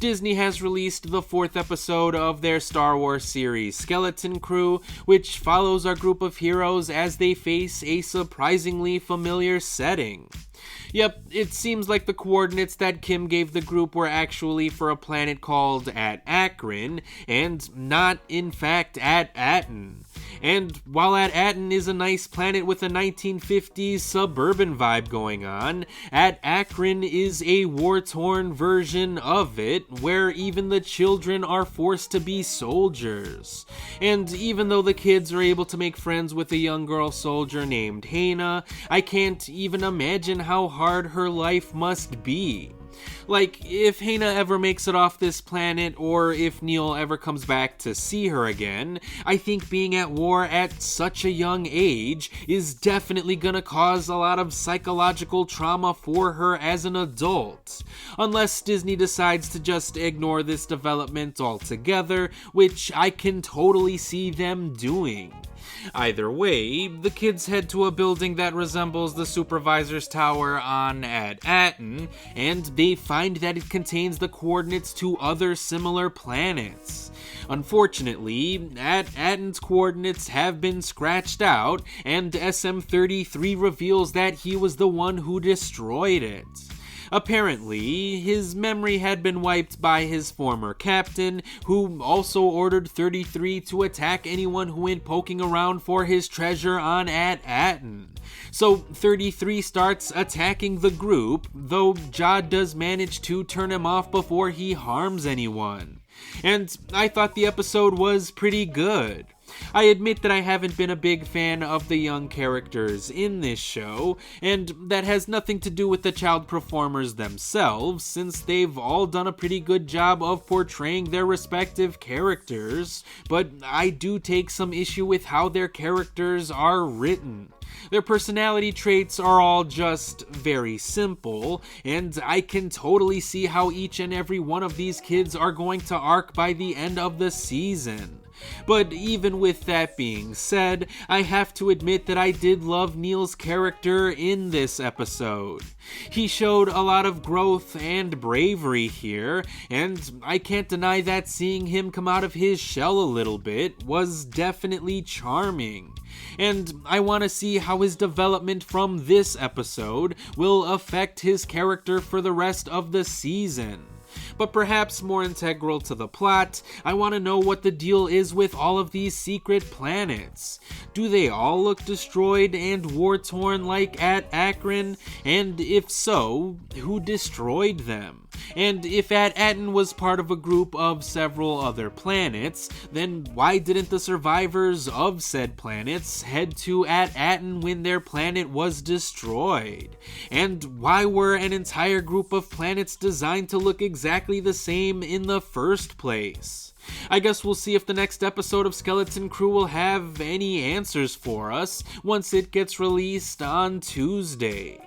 Disney has released the 4th episode of their Star Wars series, Skeleton Crew, which follows our group of heroes as they face a surprisingly familiar setting. Yep, it seems like the coordinates that Kim gave the group were actually for a planet called Attin, and not, in fact, Attin. And while Attin is a nice planet with a 1950s suburban vibe going on, Attin is a war-torn version of it, where even the children are forced to be soldiers. And even though the kids are able to make friends with a young girl soldier named Hannah, I can't even imagine how hard her life must be. Like, if Hannah ever makes it off this planet, or if Neil ever comes back to see her again, I think being at war at such a young age is definitely gonna cause a lot of psychological trauma for her as an adult. Unless Disney decides to just ignore this development altogether, which I can totally see them doing. Either way, the kids head to a building that resembles the supervisor's tower on Attin, and they find that it contains the coordinates to other similar planets. Unfortunately, Attin's coordinates have been scratched out, and SM-33 reveals that he was the one who destroyed it. Apparently, his memory had been wiped by his former captain, who also ordered 33 to attack anyone who went poking around for his treasure on Attin. So 33 starts attacking the group, though Jod does manage to turn him off before he harms anyone. And I thought the episode was pretty good. I admit that I haven't been a big fan of the young characters in this show, and that has nothing to do with the child performers themselves, since they've all done a pretty good job of portraying their respective characters, but I do take some issue with how their characters are written. Their personality traits are all just very simple, and I can totally see how each and every one of these kids are going to arc by the end of the season. But even with that being said, I have to admit that I did love Neil's character in this episode. He showed a lot of growth and bravery here, and I can't deny that seeing him come out of his shell a little bit was definitely charming. And I want to see how his development from this episode will affect his character for the rest of the season. But perhaps more integral to the plot, I want to know what the deal is with all of these secret planets. Do they all look destroyed and war-torn like Attin? And if so, who destroyed them? And if Attin was part of a group of several other planets, then why didn't the survivors of said planets head to Attin when their planet was destroyed? And why were an entire group of planets designed to look exactly the same in the first place? I guess we'll see if the next episode of Skeleton Crew will have any answers for us once it gets released on Tuesday.